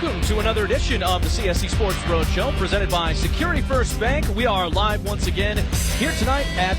Welcome to another edition of the CSC Sports Roadshow presented by Security First Bank. We are live once again here tonight at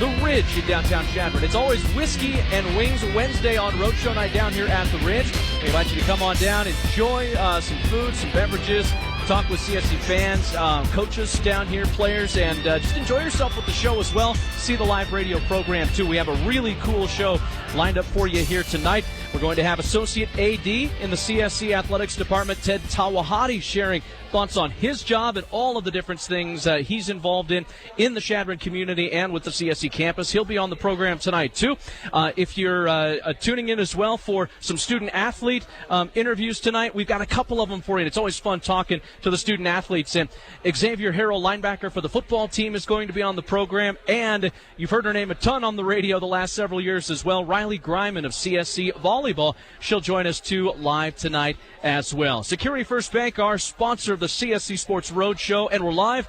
the Ridge in downtown Chadron. It's always whiskey and wings Wednesday on Roadshow night down here at the Ridge. We invite you to come on down, enjoy some food, some beverages, talk with CSC fans, coaches down here, players, and just enjoy yourself with the show as well. See the live radio program, too. We have a really cool show lined up for you here tonight. We're going to have Associate AD in the CSC Athletics Department, Ted Tawahati, sharing thoughts on his job and all of the different things he's involved in the Chadron community and with the CSC campus. He'll be on the program tonight, too. If you're tuning in as well for some student-athlete interviews tonight, we've got a couple of them for you. And it's always fun talking to the student-athletes. And Xavier Harrell, linebacker for the football team, is going to be on the program. And you've heard her name a ton on the radio the last several years as well. Riley Griman of CSC Volleyball. She'll join us, too, live tonight as well. Security First Bank, our sponsor of the CSC Sports Roadshow, and we're live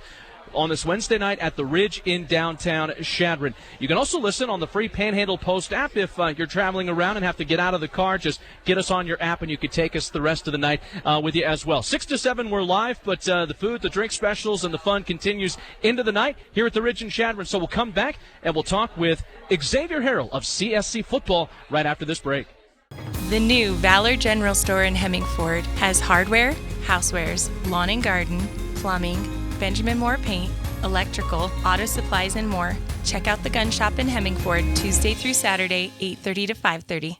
on this Wednesday night at the Ridge in downtown Chadron. You can also listen on the free Panhandle Post app if you're traveling around and have to get out of the car. Just get us on your app, and you can take us the rest of the night with you as well. 6 to 7, we're live, but the food, the drink specials, and the fun continues into the night here at the Ridge in Chadron. So we'll come back, and we'll talk with Xavier Harrell of CSC Football right after this break. The new Valor General Store in Hemmingford has hardware, housewares, lawn and garden, plumbing, Benjamin Moore paint, electrical, auto supplies, and more. Check out the gun shop in Hemmingford Tuesday through Saturday, 8:30 to 5:30.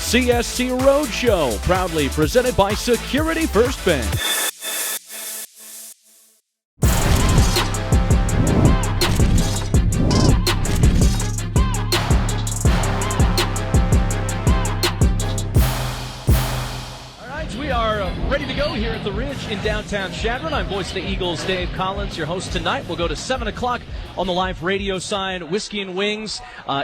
CSC Roadshow, proudly presented by Security First Bank. Ready to go here at the Ridge in downtown Chadron. I'm voice of the Eagles, Dave Collins, your host tonight. We'll go to 7 o'clock on the live radio side, whiskey and wings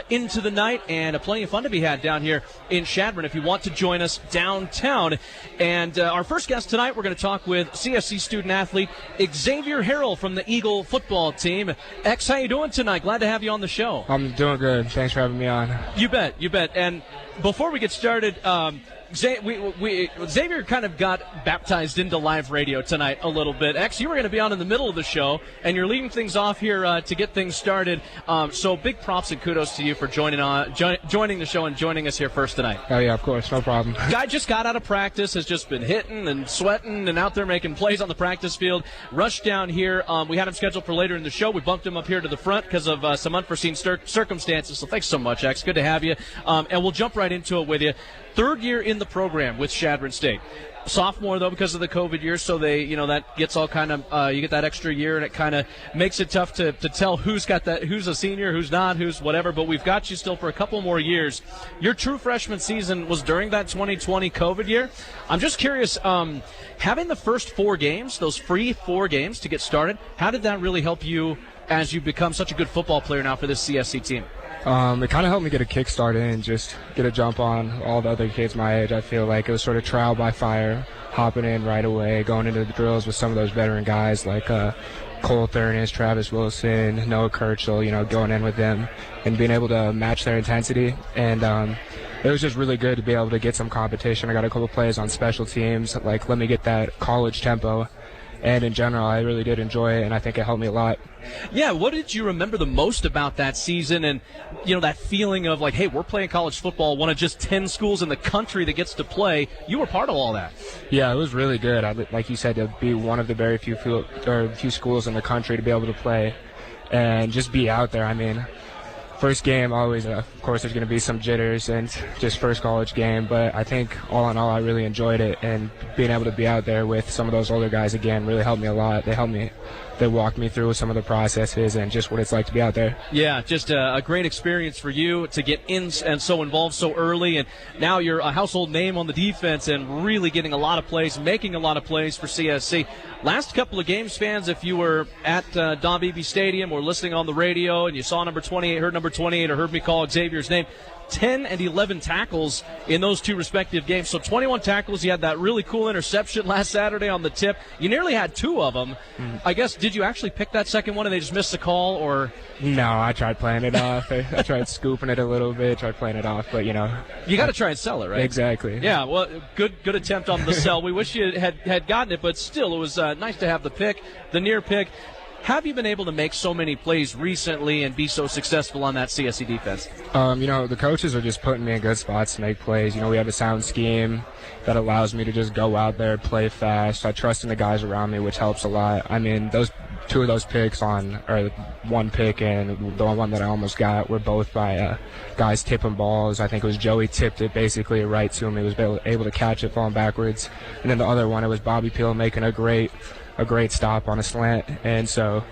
into the night, and plenty of fun to be had down here in Chadron if you want to join us downtown. And our first guest tonight, we're going to talk with CSC student-athlete Xavier Harrell from the Eagle football team. X, how you doing tonight? Glad to have you on the show. I'm doing good. Thanks for having me on. You bet, you bet. And before we get started, Xavier kind of got baptized into live radio tonight a little bit. X, you were going to be on in the middle of the show, and you're leading things off here to get things started. So big props and kudos to you for joining the show and joining us here first tonight. Oh, yeah, of course. No problem. Guy just got out of practice, has just been hitting and sweating and out there making plays on the practice field. Rushed down here. We had him scheduled for later in the show. We bumped him up here to the front because of some unforeseen circumstances. So thanks so much, X. Good to have you. And we'll jump right into it with you. Third year in the program with Chadron State. Sophomore, though, because of the COVID year, so that gets all kind of, you get that extra year, and it kind of makes it tough to tell who's got that, who's a senior, who's not, who's whatever, but we've got you still for a couple more years. Your true freshman season was during that 2020 COVID year. I'm just curious, having the first 4 games, those free 4 games to get started, how did that really help you as you become such a good football player now for this CSC team? It kind of helped me get a kickstart and just get a jump on all the other kids my age. I feel like it was sort of trial by fire, hopping in right away, going into the drills with some of those veteran guys like Cole Thurnis, Travis Wilson, Noah Kirchel, going in with them and being able to match their intensity. And it was just really good to be able to get some competition. I got a couple plays on special teams, like let me get that college tempo. And in general, I really did enjoy it, and I think it helped me a lot. Yeah, what did you remember the most about that season and, that feeling of like, hey, we're playing college football, one of just 10 schools in the country that gets to play. You were part of all that. Yeah, it was really good. Like you said, to be one of the very few schools in the country to be able to play and just be out there. I mean, first game, always, of course, there's going to be some jitters and just first college game, but I think all in all, I really enjoyed it, and being able to be out there with some of those older guys again really helped me a lot. They walked me through some of the processes and just what it's like to be out there. Yeah, just a great experience for you to get in and so involved so early, and now you're a household name on the defense and really getting a lot of plays, making a lot of plays for CSC. Last couple of games, fans, if you were at Don Beebe Stadium or listening on the radio and you saw number 28, heard number 28, or heard me call Xavier's name, 10 and 11 tackles in those two respective games. So 21 tackles. You had that really cool interception last Saturday on the tip. You nearly had two of them. I guess, did you actually pick that second one and they just missed the call? Or No, I tried playing it off. I tried scooping it a little bit, tried playing it off, but, You got to try and sell it, right? Exactly. Yeah, well, good attempt on the sell. We wish you had gotten it, but still, it was nice to have the pick, the near pick. Have you been able to make so many plays recently and be so successful on that CSC defense? The coaches are just putting me in good spots to make plays. We have a sound scheme that allows me to just go out there, play fast. I trust in the guys around me, which helps a lot. I mean, two of those picks one pick and the one that I almost got were both by guys tipping balls. I think it was Joey tipped it basically right to him. He was able to catch it falling backwards. And then the other one, it was Bobby Peel making a great stop on a slant. And so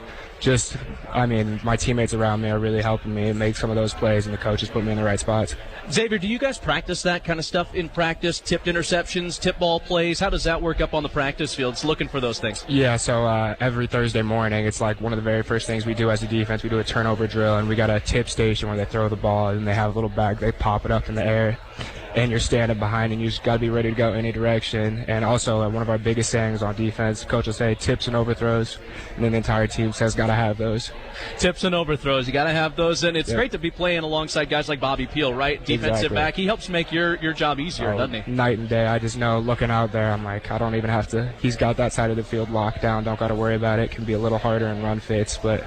my teammates around me are really helping me make some of those plays, and the coaches put me in the right spots. Xavier, do you guys practice that kind of stuff in practice? Tipped interceptions, tip ball plays? How does that work up on the practice fields, looking for those things? Yeah, so every Thursday morning, it's like one of the very first things we do as a defense. We do a turnover drill, and we got a tip station where they throw the ball, and they have a little bag. They pop it up in the air, and you're standing behind, and you just got to be ready to go any direction. And also, one of our biggest sayings on defense, coach will say tips and overthrows, and then the entire team says got to have those. Tips and overthrows, you got to have those, and it's great to be playing alongside guys like Bobby Peel, right? Defensive back. He helps make your job easier, doesn't he? Night and day. I just know looking out there, I'm like, I don't even have to. He's got that side of the field locked down. Don't got to worry about it. Can be a little harder in run fits, but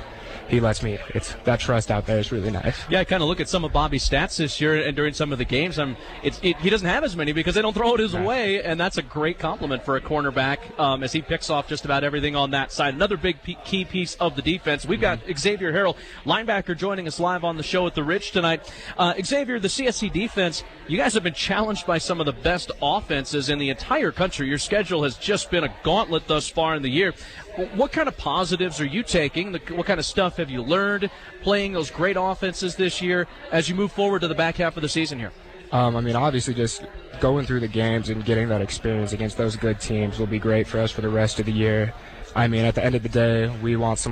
he lets me. It's that trust out there is really nice. Yeah, I kind of look at some of Bobby's stats this year and during some of the games. He doesn't have as many because they don't throw it his way, and that's a great compliment for a cornerback as he picks off just about everything on that side. Another big key piece of the defense. We've got Xavier Harrell, linebacker, joining us live on the show at the Ridge tonight. Xavier, the CSC defense, you guys have been challenged by some of the best offenses in the entire country. Your schedule has just been a gauntlet thus far in the year. What kind of positives are you taking? What kind of stuff have you learned playing those great offenses this year as you move forward to the back half of the season here? Obviously just going through the games and getting that experience against those good teams will be great for us for the rest of the year. At the end of the day, we want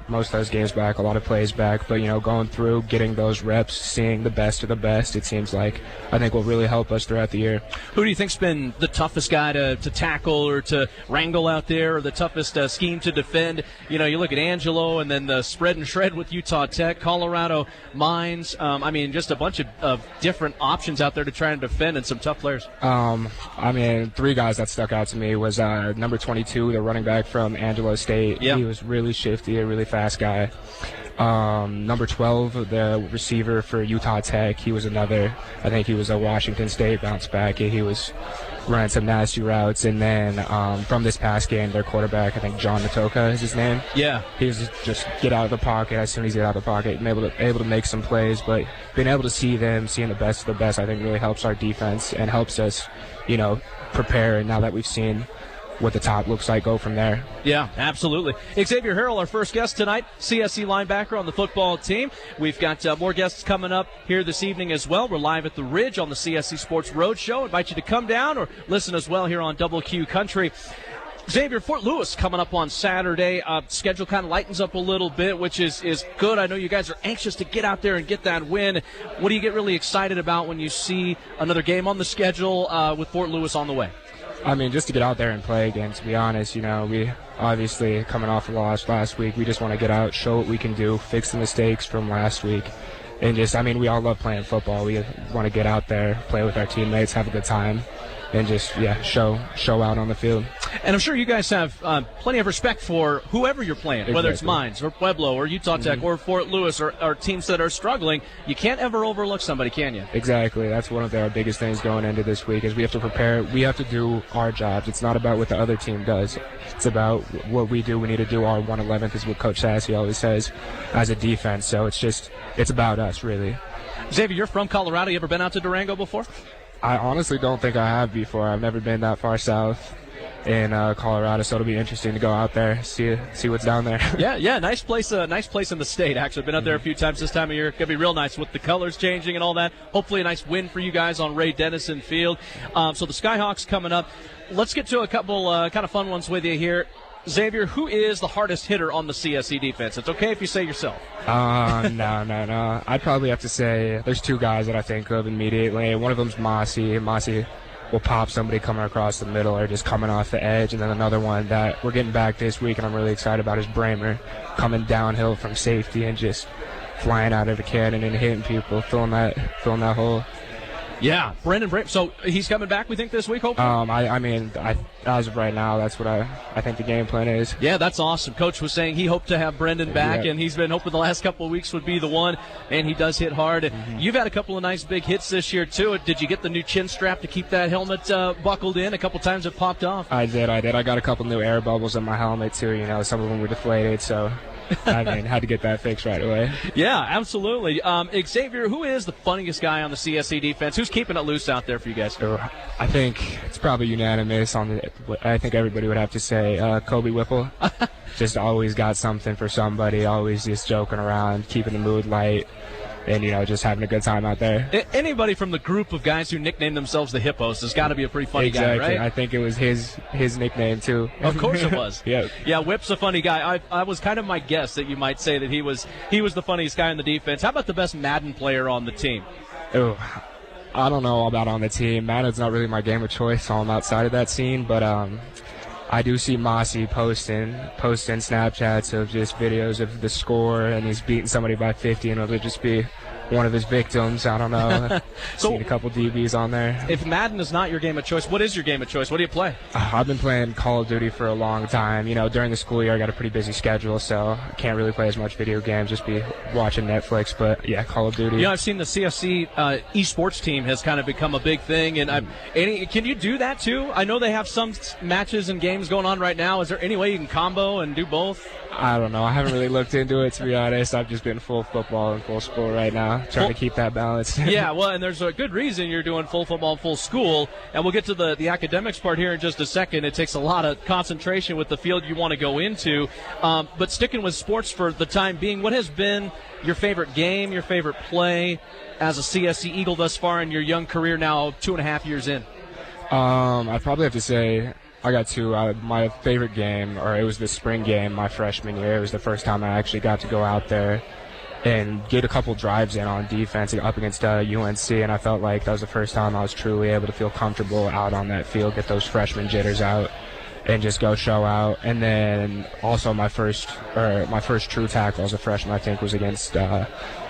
most of those games back, a lot of plays back, but, going through, getting those reps, seeing the best of the best, it seems like, I think will really help us throughout the year. Who do you think's been the toughest guy to tackle or to wrangle out there, or the toughest scheme to defend? You look at Angelo and then the spread and shred with Utah Tech, Colorado Mines. Just a bunch of different options out there to try and defend, and some tough players. Three guys that stuck out to me was number 22, the running back from Angelo State. Yep. He was really shifty, a really fast guy. Number 12, the receiver for Utah Tech, he was another. I think he was a Washington State bounce back. He was running some nasty routes. And then from this past game, their quarterback, I think John Matoka is his name. Yeah. He was just get out of the pocket as soon as he got out of the pocket and able to make some plays. But being able to see them, seeing the best of the best, I think really helps our defense and helps us, prepare. Now that we've seen what the top looks like, go from there. Yeah, absolutely. Xavier Harrell, our first guest tonight, CSC linebacker on the football team. We've got more guests coming up here this evening as well. We're live at the Ridge on the CSC Sports Roadshow. Invite you to come down or listen as well here on Double Q Country. Xavier, Fort Lewis coming up on Saturday. Schedule kind of lightens up a little bit, which is good. I know you guys are anxious to get out there and get that win. What do you get really excited about when you see another game on the schedule with Fort Lewis on the way? Just to get out there and play again, to be honest. We obviously coming off a loss last week. We just want to get out, show what we can do, fix the mistakes from last week. And we all love playing football. We want to get out there, play with our teammates, have a good time, and just, show out on the field. And I'm sure you guys have plenty of respect for whoever you're playing, whether it's Mines or Pueblo or Utah Tech or Fort Lewis or teams that are struggling. You can't ever overlook somebody, can you? Exactly. That's one of our biggest things going into this week is we have to prepare. We have to do our jobs. It's not about what the other team does. It's about what we do. We need to do our 1/11th is what Coach Sassy always says as a defense. So it's about us, really. Xavier, you're from Colorado. You ever been out to Durango before? I honestly don't think I have before. I've never been that far south in Colorado, so it'll be interesting to go out there, see what's down there. Yeah, nice place in the state. Actually, been out there a few times this time of year. Gonna be real nice with the colors changing and all that. Hopefully, a nice win for you guys on Ray Dennison Field. So the Skyhawks coming up. Let's get to a couple kind of fun ones with you here. Xavier, who is the hardest hitter on the CSC defense? It's okay if you say yourself. No. I'd probably have to say there's two guys that I think of immediately. One of them's Mossy. Mossy will pop somebody coming across the middle or just coming off the edge. And then another one that we're getting back this week and I'm really excited about is Bramer, coming downhill from safety and just flying out of the cannon and hitting people, filling that hole. Yeah, Brendan Bramer. So he's coming back, we think, this week, hopefully? I mean, as of right now, that's what I think the game plan is. Yeah, that's awesome. Coach was saying he hoped to have Brendan back, and he's been hoping the last couple of weeks would be the one, and he does hit hard. You've had a couple of nice big hits this year, too. Did you get the new chin strap to keep that helmet buckled in? A couple times it popped off. I did. I got a couple new air bubbles in my helmet, too. You know, some of them were deflated, so I mean, had to get that fixed right away. Yeah, absolutely. Xavier, who is the funniest guy on the CSC defense? Who's keeping it loose out there for you guys? So I think it's probably unanimous. I think everybody would have to say Kobe Whipple. Just always got something for somebody, always just joking around, keeping the mood light, and, you know, just having a good time out there. Anybody from the group of guys who nicknamed themselves the Hippos has got to be a pretty funny guy, right? I think it was his nickname, too. Of course it was. Yeah, Whip's a funny guy. I was kind of my guess that you might say that he was the funniest guy on the defense. How about the best Madden player on the team? Oh, I don't know about on the team. Madden's not really my game of choice, so I'm outside of that scene, but I do see Mossy posting Snapchats of just videos of the score, and he's beating somebody by 50, and it'll just be one of his victims. I don't know. Seen a couple DBs on there. If Madden is not your game of choice, what is your game of choice? What do you play? I've been playing Call of Duty for a long time. You know, during the school year, I got a pretty busy schedule, so I can't really play as much video games, just be watching Netflix. But, yeah, Call of Duty. You know, I've seen the CSC esports team has kind of become a big thing. And can you do that, too? I know they have some matches and games going on right now. Is there any way you can combo and do both? I don't know. I haven't really looked into it, to be honest. I've just been full football and full school right now, trying to keep that balance. Yeah, well, and there's a good reason you're doing full football and full school. And we'll get to the academics part here in just a second. It takes a lot of concentration with the field you want to go into. But sticking with sports for the time being, what has been your favorite game, your favorite play as a CSC Eagle thus far in your young career now 2.5 years in? I'd probably have to say I got two. My favorite game, or it was the spring game my freshman year. It was the first time I actually got to go out there and get a couple drives in on defense up against UNC, and I felt like that was the first time I was truly able to feel comfortable out on that field, get those freshman jitters out, and just go show out. And then also my first true tackle as a freshman, I think, was against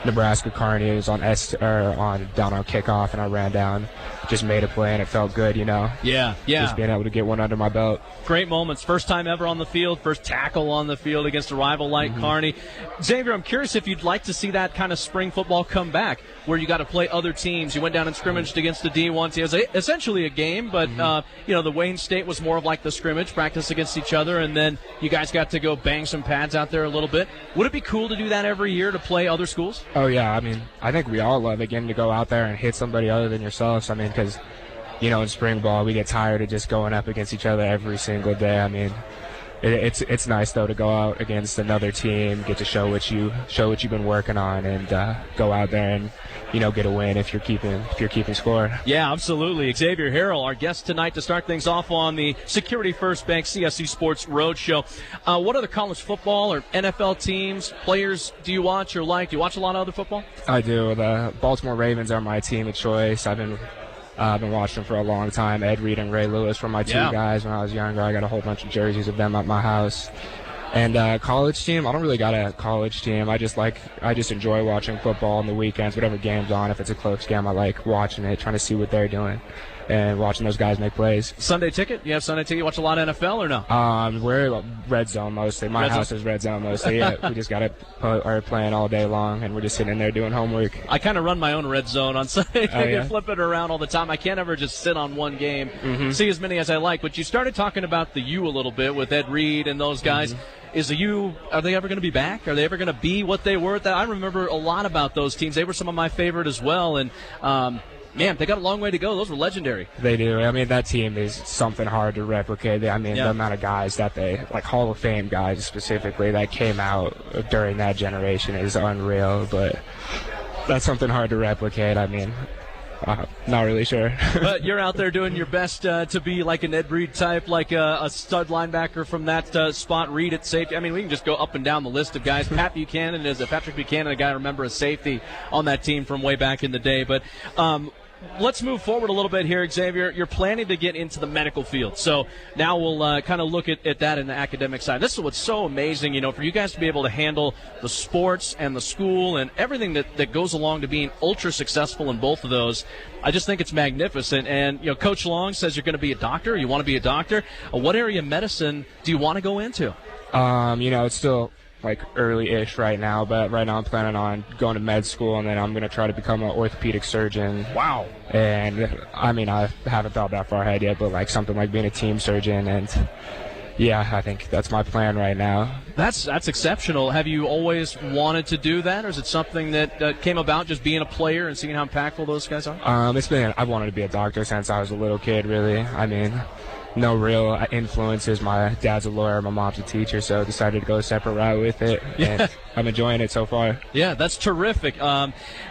Nebraska Kearney. It was on down on kickoff, and I ran down, just made a play, and it felt good, you know. Yeah. Just being able to get one under my belt. Great moments. First time ever on the field, first tackle on the field against a rival like Kearney. Xavier, I'm curious if you'd like to see that kind of spring football come back, where you got to play other teams. You went down and scrimmaged against the D1 team. It was essentially a game, but the Wayne State was more of like the scrimmage, practice against each other, and then you guys got to go bang some pads out there a little bit. Would it be cool to do that every year, to play other schools? Oh, yeah. I mean, I think we all love it, getting to go out there and hit somebody other than yourselves. I mean, because, you know, in spring ball, we get tired of just going up against each other every single day. I mean, it's nice, though, to go out against another team, get to show what you've been working on, and go out there and, you know, get a win if you're keeping score. Yeah, absolutely. Xavier Harrell, our guest tonight to start things off on the Security First Bank CSC Sports Roadshow. What other college football or NFL teams, players do you watch or like? Do you watch a lot of other football? I do. The Baltimore Ravens are my team of choice. I've been watching them for a long time. Ed Reed and Ray Lewis were my two guys when I was younger. I got a whole bunch of jerseys of them at my house. And college team, I don't really got a college team. I just enjoy watching football on the weekends, whatever game's on. If it's a close game, I like watching it, trying to see what they're doing. and watching those guys make plays. Sunday ticket? You have Sunday ticket? You watch a lot of NFL or no? We're red zone mostly. My house is red zone mostly. Yeah, we just got it playing all day long, and we're just sitting in there doing homework. I kind of run my own red zone on Sunday. Oh, yeah? Flip it around all the time. I can't ever just sit on one game, see as many as I like. But you started talking about the U a little bit with Ed Reed and those guys. Is the U, are they ever going to be back? Are they ever going to be what they were? I remember a lot about those teams. They were some of my favorite as well. And, man, they got a long way to go. Those were legendary. They do. I mean, that team is something hard to replicate. The amount of guys that they, like Hall of Fame guys specifically, that came out during that generation is unreal. But that's something hard to replicate. I mean, not really sure. But you're out there doing your best to be like an Ed Reed type, like a stud linebacker from that spot. Reed at safety. I mean, we can just go up and down the list of guys. Patrick Buchanan, a guy I remember as safety on that team from way back in the day. But let's move forward a little bit here, Xavier. You're planning to get into the medical field. So now we'll kind of look at that in the academic side. This is what's so amazing, for you guys to be able to handle the sports and the school and everything that goes along to being ultra successful in both of those. I just think it's magnificent. And, Coach Long says you're going to be a doctor. You want to be a doctor. What area of medicine do you want to go into? It's still like early-ish right now, but right now I'm planning on going to med school, and then I'm going to try to become an orthopedic surgeon. Wow. And I mean, I haven't thought that far ahead yet, but like something like being a team surgeon, and yeah, I think that's my plan right now. That's exceptional. Have you always wanted to do that, or is it something that came about just being a player and seeing how impactful those guys are? I've wanted to be a doctor since I was a little kid, really. I mean, no real influences. My dad's a lawyer, my mom's a teacher, so decided to go a separate route with it. Yeah. And I'm enjoying it so far. Yeah, that's terrific.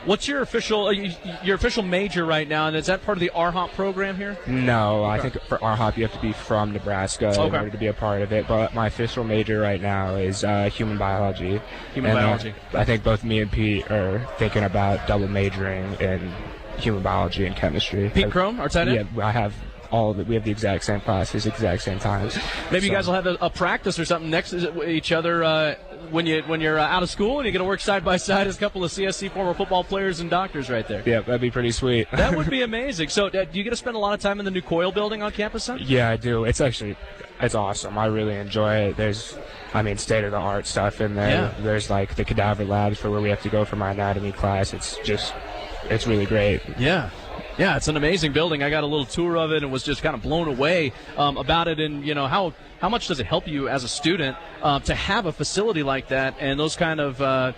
What's your official major right now, and is that part of the RHOP program here? No, Okay. I think for RHOP you have to be from Nebraska in order to be a part of it, but my official major right now is human biology. Biology. I think both me and Pete are thinking about double majoring in human biology and chemistry. Pete Crone, our tight end? Yeah, I have all of it. We have the exact same classes, exact same times. Maybe you guys will have a practice or something next to each other when you're out of school, and you're going to work side by side as a couple of CSC former football players and doctors right there. Yeah, that'd be pretty sweet. That would be amazing. So do you get to spend a lot of time in the new Coyle building on campus, son? Yeah, I do. It's awesome. I really enjoy it. There's, state-of-the-art stuff in there. Yeah. There's, like, the cadaver labs for where we have to go for my anatomy class. It's really great. Yeah. Yeah, it's an amazing building. I got a little tour of it and was just kind of blown away about it. And, how much does it help you as a student to have a facility like that and those kind of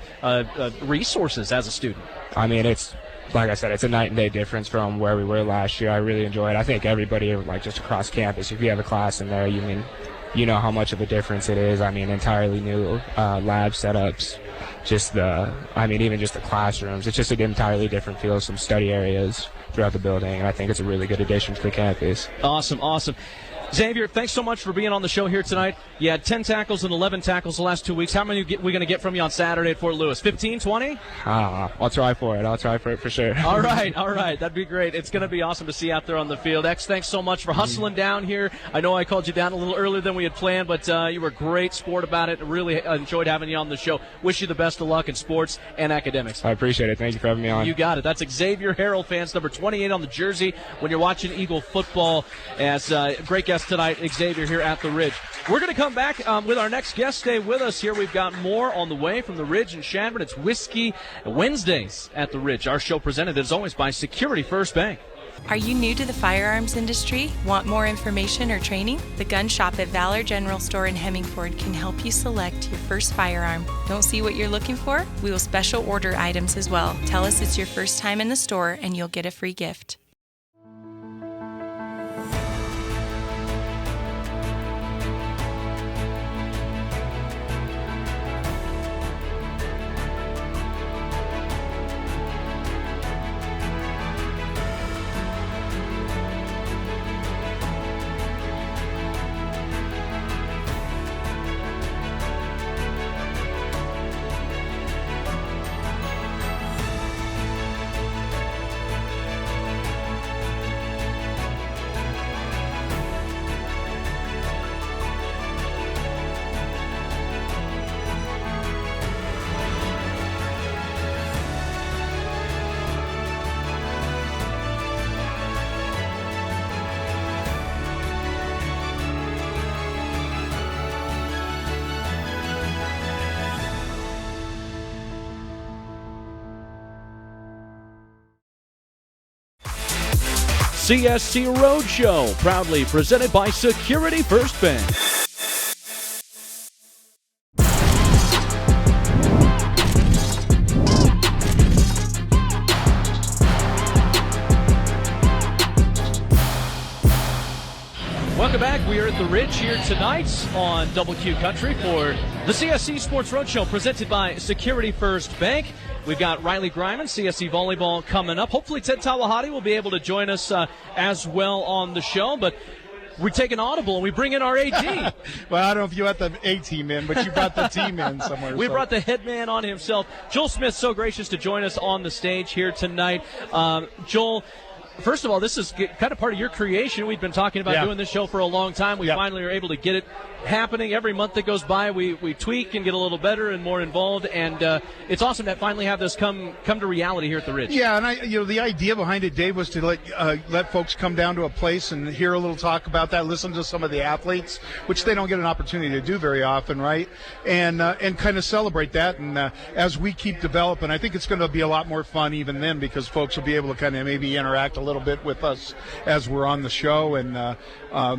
resources as a student? I mean, it's, like I said, it's a night and day difference from where we were last year. I really enjoy it. I think everybody, like, just across campus, if you have a class in there, you know how much of a difference it is. I mean, entirely new lab setups. Even just the classrooms. It's just an entirely different feel, some study areas throughout the building, and I think it's a really good addition to the campus. Awesome. Xavier, thanks so much for being on the show here tonight. You had 10 tackles and 11 tackles the last 2 weeks. How many are we going to get from you on Saturday at Fort Lewis? 15, 20? I'll try for it for sure. All right. That'd be great. It's going to be awesome to see you out there on the field. X, thanks so much for hustling down here. I know I called you down a little earlier than we had planned, but you were a great sport about it. Really enjoyed having you on the show. Wish you the best of luck in sports and academics. I appreciate it. Thank you for having me on. You got it. That's Xavier Harrell, fans, number 28 on the jersey when you're watching Eagle football. As great guest tonight, Xavier here at the Ridge. We're going to come back with our next guest. Stay with us here. We've got more on the way from the Ridge in Chadron. It's Whiskey Wednesdays at the Ridge. Our show presented, as always, by Security First Bank. Are you new to the firearms industry? Want more information or training? The gun shop at Valor General Store in Hemmingford can help you select your first firearm. Don't see what you're looking for? We will special order items as well. Tell us it's your first time in the store and you'll get a free gift. CSC RoadShow, proudly presented by Security First Bank. Welcome back. We are at the Ridge here tonight on Double Q Country for the CSC Sports Roadshow presented by Security First Bank. We've got Riley Griman, CSC Volleyball, coming up. Hopefully Ted Tawahati will be able to join us as well on the show, but we take an audible and we bring in our AD. Well, I don't know if you had the A team in, but you brought the team in somewhere. We brought the head man on himself. Joel Smith, so gracious to join us on the stage here tonight. Joel, first of all, this is kind of part of your creation. We've been talking about doing this show for a long time. We finally are able to get it happening. Every month that goes by, we tweak and get a little better and more involved, and it's awesome to finally have this come to reality here at the Ridge. Yeah, and the idea behind it, Dave, was to let folks come down to a place and hear a little talk about that, listen to some of the athletes, which they don't get an opportunity to do very often, right? And kind of celebrate that. And as we keep developing, I think it's going to be a lot more fun even then, because folks will be able to kind of maybe interact a little bit with us as we're on the show. And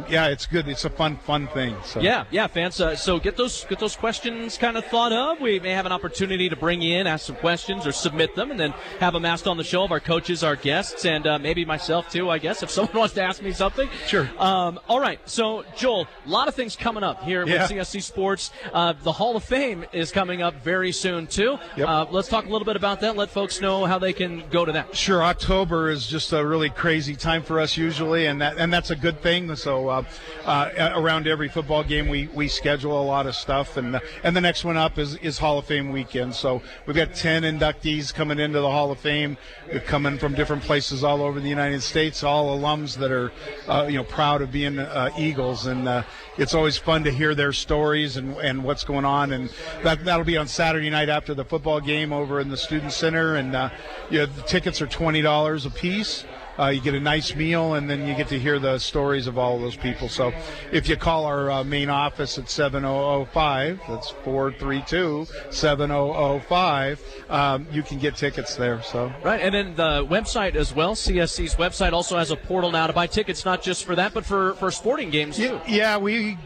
it's good. It's a fun thing. So. Yeah, fans. So get those questions kind of thought of. We may have an opportunity to bring you in, ask some questions, or submit them, and then have them asked on the show of our coaches, our guests, and maybe myself too, I guess, if someone wants to ask me something. Sure. All right. So, Joel, a lot of things coming up here with CSC Sports. The Hall of Fame is coming up very soon too. Yep. Let's talk a little bit about that. Let folks know how they can go to that. Sure. October is just a really crazy time for us usually, and that's a good thing. So around every football game, we schedule a lot of stuff, and the next one up is Hall of Fame weekend. So we've got 10 inductees coming into the Hall of Fame. They're coming from different places all over the United States, all alums that are proud of being Eagles, and it's always fun to hear their stories and what's going on. And that'll be on Saturday night after the football game over in the Student Center, and the tickets are $20 a piece. You get a nice meal, and then you get to hear the stories of all of those people. So if you call our main office at 7005, that's 432-7005, you can get tickets there. So right, and then the website as well, CSC's website also has a portal now to buy tickets, not just for that, but for sporting games too. Yeah, we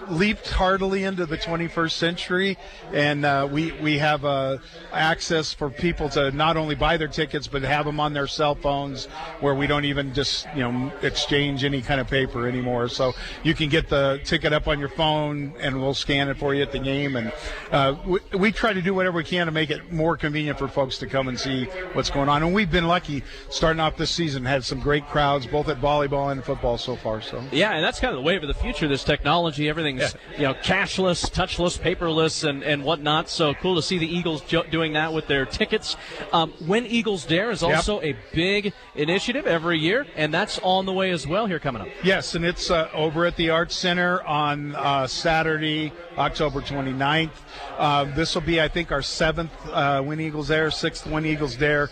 leaped heartily into the 21st century, and we have access for people to not only buy their tickets, but have them on their cell phones, where we don't even just exchange any kind of paper anymore. So you can get the ticket up on your phone, and we'll scan it for you at the game. And we try to do whatever we can to make it more convenient for folks to come and see what's going on. And we've been lucky starting off this season, had some great crowds both at volleyball and football so far. So yeah, and that's kind of the wave of the future. This technology, everything's cashless, touchless, paperless, and whatnot. So cool to see the Eagles doing that with their tickets. When Eagles Dare is also a big initiative every year, and that's on the way as well here coming up. Yes, and it's over at the Arts Center on Saturday, October 29th. This will be, I think, our 7th Win Eagles Dare, 6th Win Eagles Dare.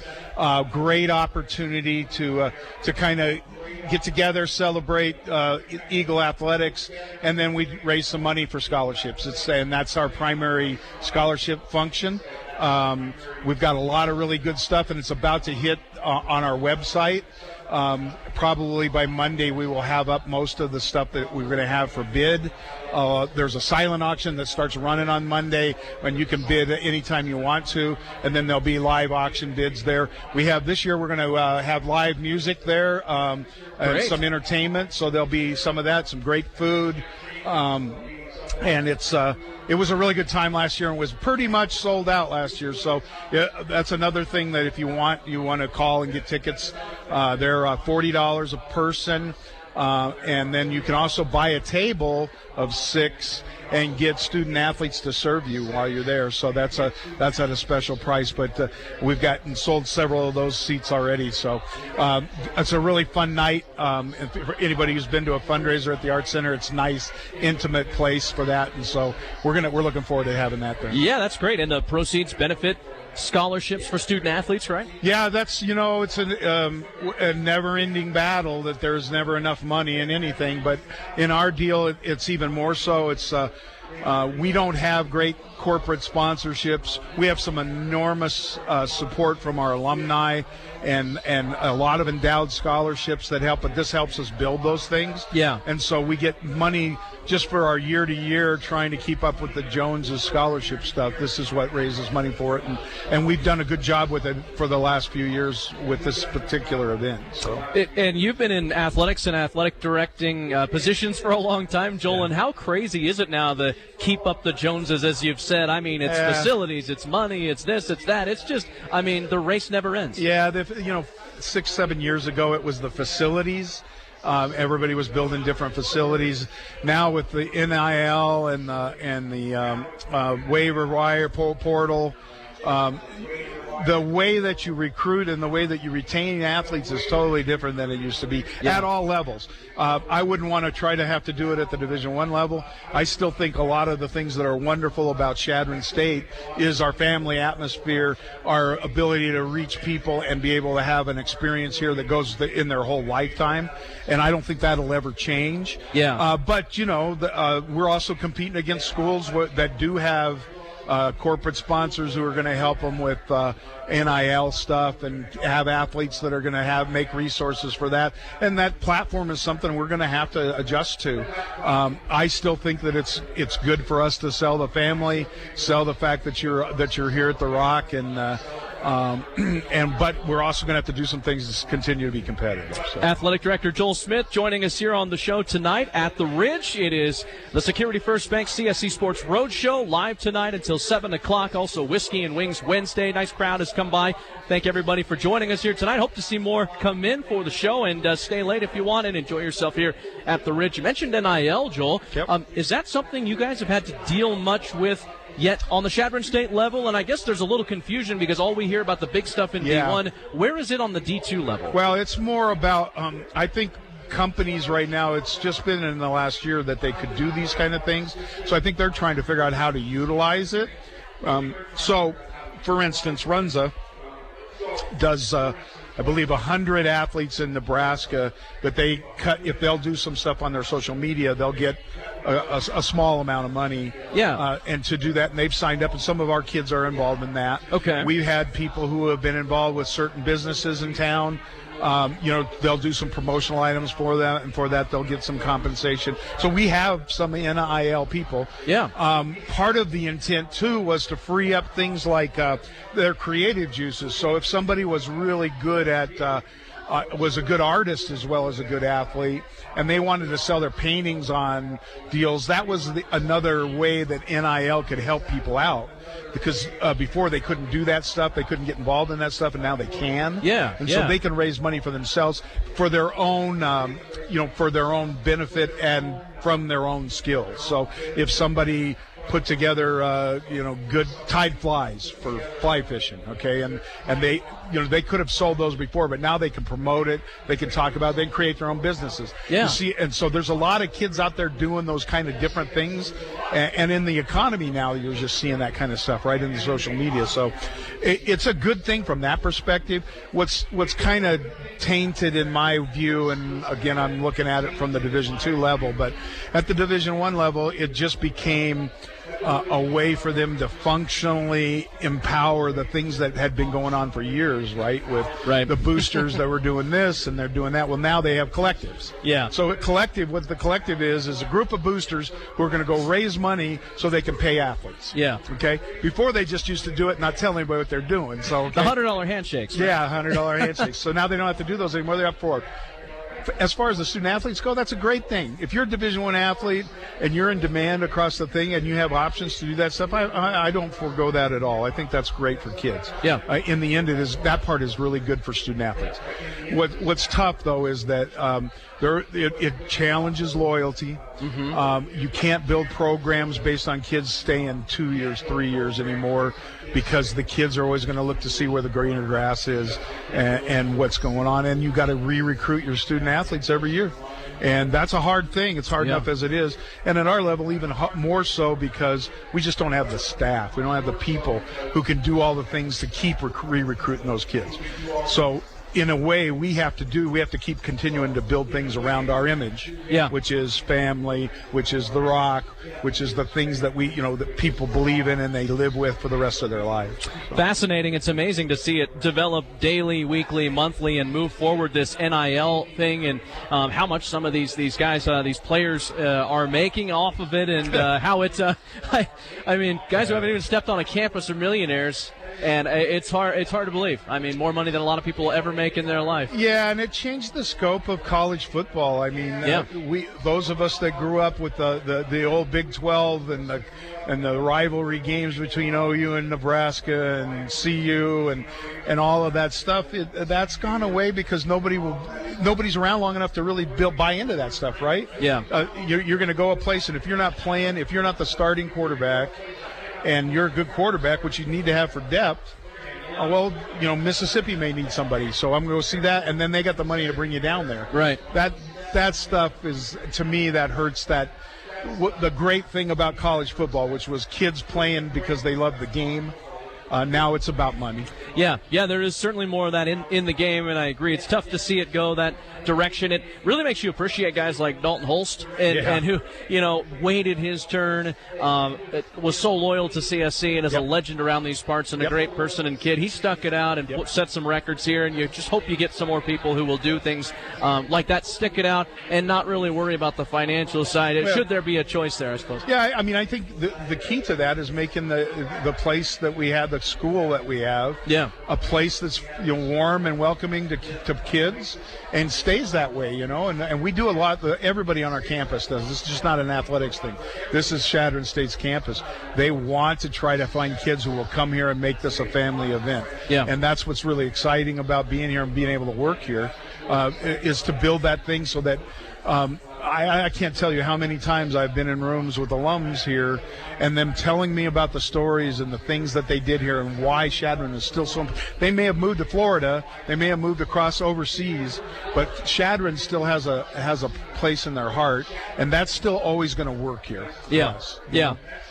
Great opportunity to kind of get together, celebrate Eagle athletics, and then we raise some money for scholarships. And that's our primary scholarship function. We've got a lot of really good stuff, and it's about to hit on our website. Probably by Monday we will have up most of the stuff that we're going to have for bid. There's a silent auction that starts running on Monday, and you can bid anytime you want to, and then there'll be live auction bids there. We have this year, we're going to have live music there, and some entertainment, so there'll be some of that, some great food. And it was a really good time last year, and was pretty much sold out last year. So that's another thing that if you want to call and get tickets. They're $40 a person, and then you can also buy a table of 6 and get student athletes to serve you while you're there. So that's at a special price. But we've gotten sold several of those seats already. So it's a really fun night. And for anybody who's been to a fundraiser at the Arts Center, it's a nice, intimate place for that. And so we're looking forward to having that there. Yeah, that's great. And the proceeds benefit scholarships for student athletes, right? Yeah, that's, it's a never-ending battle that there's never enough money in anything. But in our deal, it's even more so. It's We don't have great corporate sponsorships. We have some enormous support from our alumni and a lot of endowed scholarships that help, but this helps us build those things. Yeah. And so we get money just for our year-to-year trying to keep up with the Joneses scholarship stuff. This is what raises money for it, and we've done a good job with it for the last few years with this particular event. So. And you've been in athletics and athletic directing positions for a long time, Joel, Yeah. and how crazy is it now to keep up the Joneses, as you've said? I mean, it's facilities, it's money, it's this, it's that. It's just, I mean, the race never ends. Yeah, 6-7 years ago it was the facilities. Everybody was building different facilities. Now with the NIL and the waiver wire portal, the way that you recruit and the way that you retain athletes is totally different than it used to be at all levels. I wouldn't want to try to have to do it at the Division I level. I still think a lot of the things that are wonderful about Chadron State is our family atmosphere, our ability to reach people and be able to have an experience here that goes in their whole lifetime. And I don't think that'll ever change. Yeah. But, we're also competing against schools that do have corporate sponsors who are going to help them with NIL stuff and have athletes that are going to make resources for that. And that platform is something we're going to have to adjust to. I still think that it's good for us to sell the family, sell the fact that you're here at the Rock, but we're also going to have to do some things to continue to be competitive. So. Athletic Director Joel Smith joining us here on the show tonight at the Ridge. It is the Security First Bank CSC Sports Roadshow live tonight until 7 o'clock. Also Whiskey and Wings Wednesday. Nice crowd has come by. Thank everybody for joining us here tonight. Hope to see more come in for the show, and stay late if you want and enjoy yourself here at the Ridge. You mentioned NIL, Joel. Yep. Is that something you guys have had to deal much with yet on the Chadron State level? And I guess there's a little confusion because all we hear about the big stuff in D1. Where is it on the D2 level? Well, it's more about, I think companies right now, it's just been in the last year that they could do these kind of things. So I think they're trying to figure out how to utilize it. So, for instance, Runza does, I believe, 100 athletes in Nebraska that they cut. If they'll do some stuff on their social media, they'll get a small amount of money. Yeah. And to do that, and they've signed up, and some of our kids are involved in that. Okay. We've had people who have been involved with certain businesses in town. They'll do some promotional items for them, and for that they'll get some compensation. So we have some NIL people. Yeah. Part of the intent, too, was to free up things like their creative juices. So if somebody was really good at was a good artist as well as a good athlete, and they wanted to sell their paintings on deals, that was another way that NIL could help people out. Because before they couldn't do that stuff, they couldn't get involved in that stuff, and now they can. Yeah, and so they can raise money for themselves, for their own, for their own benefit and from their own skills. So if somebody put together, good tide flies for fly fishing, okay, and they, they could have sold those before, but now they can promote it, they can talk about it, they can create their own businesses. Yeah. You see, and so there's a lot of kids out there doing those kind of different things, and in the economy now, you're just seeing that kind of stuff right in the social media. So it's a good thing from that perspective. What's kind of tainted in my view, and again, I'm looking at it from the Division II level, but at the Division I level, it just became a way for them to functionally empower the things that had been going on for years, right? With the boosters that were doing this and they're doing that. Well, now they have collectives. Yeah. So what the collective is a group of boosters who are going to go raise money so they can pay athletes. Yeah. Okay? Before they just used to do it and not tell anybody what they're doing. So the $100 handshakes. Right? Yeah, $100 handshakes. So now they don't have to do those anymore. They're up for it. As far as the student athletes go, that's a great thing. If you're a Division I athlete and you're in demand across the thing and you have options to do that stuff, I don't forego that at all. I think that's great for kids. Yeah. In the end, that part is really good for student athletes. What's tough, though, is that it challenges loyalty. Mm-hmm. You can't build programs based on kids staying 2 years, 3 years anymore, because the kids are always going to look to see where the greener grass is and what's going on, and you got to re-recruit your student athletes every year. And that's a hard thing. It's hard enough as it is. And at our level, even more so, because we just don't have the staff. We don't have the people who can do all the things to keep re-recruiting those kids. So in a way, we have to keep continuing to build things around our image, which is family, which is The Rock, which is the things that that people believe in and they live with for the rest of their lives. So. Fascinating. It's amazing to see it develop daily, weekly, monthly, and move forward this NIL thing, and how much some of these guys, these players are making off of it, and how it's, I mean, guys who haven't even stepped on a campus are millionaires. And it's hard to believe. I mean, more money than a lot of people will ever make in their life. Yeah, and it changed the scope of college football. I mean, those of us that grew up with the old Big 12 and the rivalry games between OU and Nebraska and CU and all of that stuff, that's gone away because nobody's around long enough to really buy into that stuff, right? Yeah. You're going to go a place, and if you're not playing, if you're not the starting quarterback, and you're a good quarterback, which you need to have for depth, Mississippi may need somebody, so I'm going to go see that, and then they got the money to bring you down there. Right. That stuff is, to me, that hurts the great thing about college football, which was kids playing because they loved the game. Now it's about money. Yeah, there is certainly more of that in the game, and I agree. It's tough to see it go that direction. It really makes you appreciate guys like Dalton Holst and who, waited his turn, was so loyal to CSC and is a legend around these parts and a great person and kid. He stuck it out and set some records here, and you just hope you get some more people who will do things like that, stick it out, and not really worry about the financial side. Should there be a choice there, I suppose? Yeah, I mean, I think the key to that is making the place that we have, the school that we have, a place that's warm and welcoming to kids and stays that way, and we do a lot. Everybody on our campus does. This is just not an athletics thing. This is Chadron State's campus. They want to try to find kids who will come here and make this a family event. And that's what's really exciting about being here and being able to work here, is to build that thing so that I can't tell you how many times I've been in rooms with alums here and them telling me about the stories and the things that they did here and why Chadron is still so. They may have moved to Florida, they may have moved across overseas, but Chadron still has a place in their heart, and that's still always going to work here.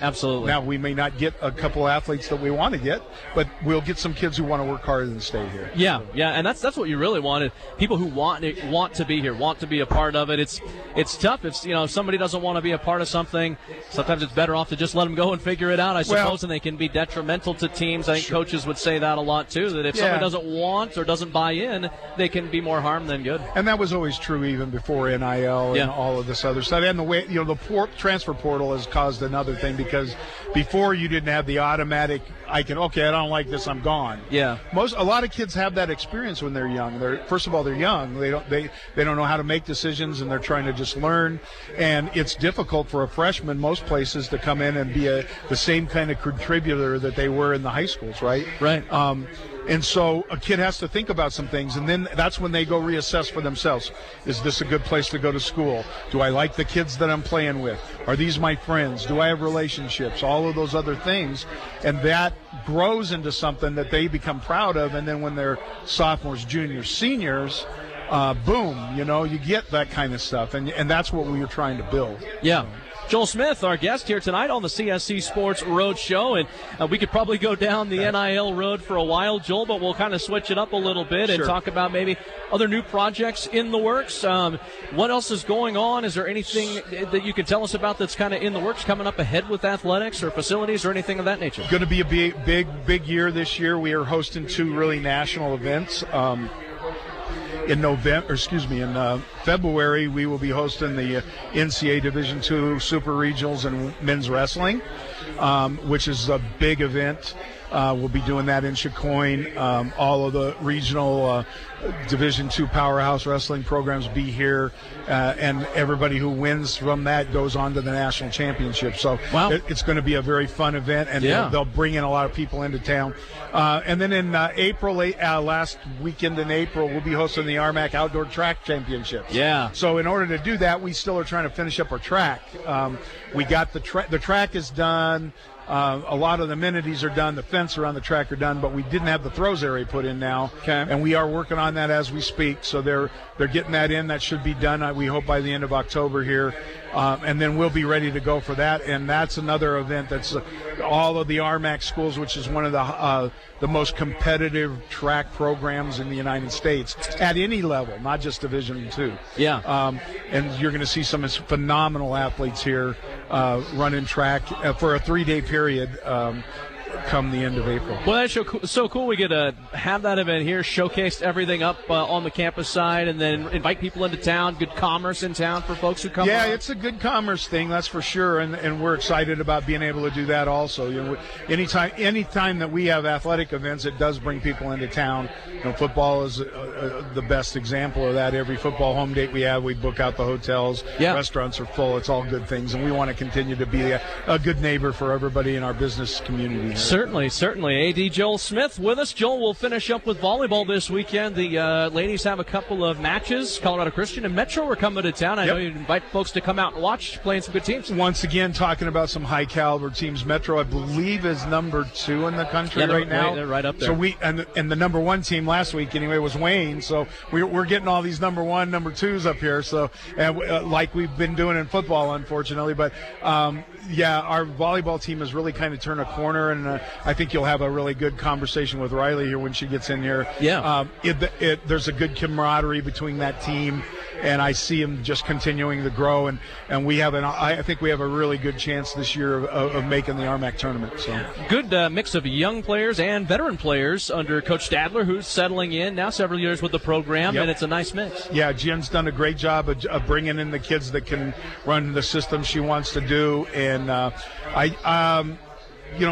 Absolutely. Now, we may not get a couple athletes that we want to get, but we'll get some kids who want to work harder and stay here. And that's what you really wanted. People who want to be here, want to be a part of it. It's tough if somebody doesn't want to be a part of something. Sometimes it's better off to just let them go and figure it out, I suppose, and they can be detrimental to teams. I think coaches would say that a lot too, that if somebody doesn't want or doesn't buy in, they can be more harm than good. And that was always true even before NIL and all of this other stuff. And the way the transfer portal has caused another thing, because before you didn't have the automatic, I don't like this, I'm gone. A lot of kids have that experience when they're young. First of all, they're young. They don't know how to make decisions, and they're trying to just learn. And it's difficult for a freshman, most places, to come in and be the same kind of contributor that they were in the high schools, right? Right. And so a kid has to think about some things, and then that's when they go reassess for themselves. Is this a good place to go to school? Do I like the kids that I'm playing with? Are these my friends? Do I have relationships? All of those other things. And that grows into something that they become proud of, and then when they're sophomores, juniors, seniors, boom, you get that kind of stuff, and that's what we were trying to build. Joel Smith, our guest here tonight on the CSC Sports Roadshow, and we could probably go down the NIL road for a while, Joel, but we'll kind of switch it up a little bit and talk about maybe other new projects in the works. What else is going on? Is there anything that you can tell us about that's kind of in the works coming up ahead with athletics or facilities or anything of that nature? Going to be a big year this year. We are hosting two really national events. In February, we will be hosting the NCAA Division II Super Regionals and Men's Wrestling, which is a big event. We'll be doing that in Chicoine. All of the regional Division II powerhouse wrestling programs be here, and everybody who wins from that goes on to the national championship. So it's going to be a very fun event, and they'll bring in a lot of people into town. And then in April, last weekend in April, we'll be hosting the RMAC Outdoor Track Championships. So in order to do that, we still are trying to finish up our track. We got the track is done. A lot of the amenities are done. The fence around the track are done, but we didn't have the throws area put in now. Okay. And we are working on that as we speak. So they're getting that in. That should be done, we hope, by the end of October here. And then we'll be ready to go for that. And that's another event that's all of the RMAC schools, which is one of the most competitive track programs in the United States at any level, not just Division II. Yeah. And you're going to see some phenomenal athletes here running track for a 3-day period come the end of April. Well, that's so cool. We get to have that event here, showcase everything up on the campus side, and then invite people into town, good commerce in town for folks who come. Yeah, out. It's a good commerce thing, that's for sure, and we're excited about being able to do that also. Anytime that we have athletic events, it does bring people into town. Football is the best example of that. Every football home date we have, we book out the hotels. Yeah. Restaurants are full. It's all good things, and we want to continue to be a good neighbor for everybody in our business community. Certainly. AD Joel Smith with us. Joel will finish up with volleyball this weekend. The ladies have a couple of matches. Colorado Christian and Metro are coming to town. I know you invite folks to come out and watch, playing some good teams. Once again, talking about some high caliber teams. Metro, I believe, is number 2 in the country right now. They're right up there. So and the number 1 team last week anyway was Wayne. So we're getting all these number 1, number 2s up here. So like we've been doing in football, unfortunately, but. Our volleyball team has really kind of turned a corner, and I think you'll have a really good conversation with Riley here when she gets in here. Yeah. There's a good camaraderie between that team, and I see them just continuing to grow, and I think we have a really good chance this year of making the RMAC tournament. So good mix of young players and veteran players under Coach Stadler, who's settling in now several years with the program, and it's a nice mix. Yeah, Jen's done a great job of bringing in the kids that can run the system she wants to do, and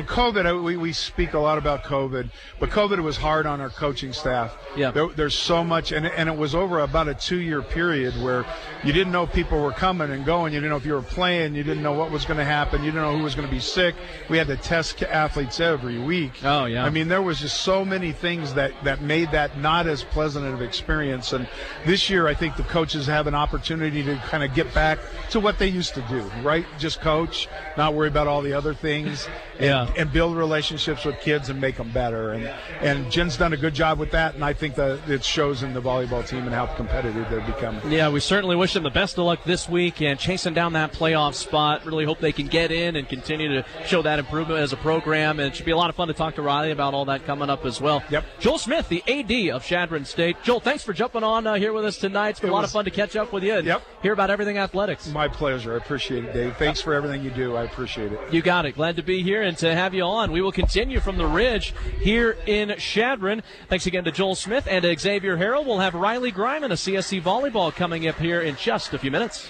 COVID, we speak a lot about COVID, but COVID was hard on our coaching staff. Yeah. There's so much, and it was over about a 2-year period where you didn't know if people were coming and going. You didn't know if you were playing. You didn't know what was going to happen. You didn't know who was going to be sick. We had to test athletes every week. Oh, yeah. I mean, there was just so many things that made that not as pleasant of an experience. And this year, I think the coaches have an opportunity to kind of get back to what they used to do, right? Just coach, not worry about all the other things. And build relationships with kids and make them better. And Jen's done a good job with that, and I think that it shows in the volleyball team and how competitive they're becoming. Yeah, we certainly wish them the best of luck this week and chasing down that playoff spot. Really hope they can get in and continue to show that improvement as a program. And it should be a lot of fun to talk to Riley about all that coming up as well. Yep. Joel Smith, the AD of Chadron State. Joel, thanks for jumping on here with us tonight. It's been a lot of fun to catch up with you and hear about everything athletics. My pleasure. I appreciate it, Dave. Thanks for everything you do. I appreciate it. You got it. Glad to be here and to have you on. We will continue from the Ridge here in Chadron. Thanks again to Joel Smith and to Xavier Harrell. We'll have Riley Griman of CSC Volleyball coming up here in just a few minutes.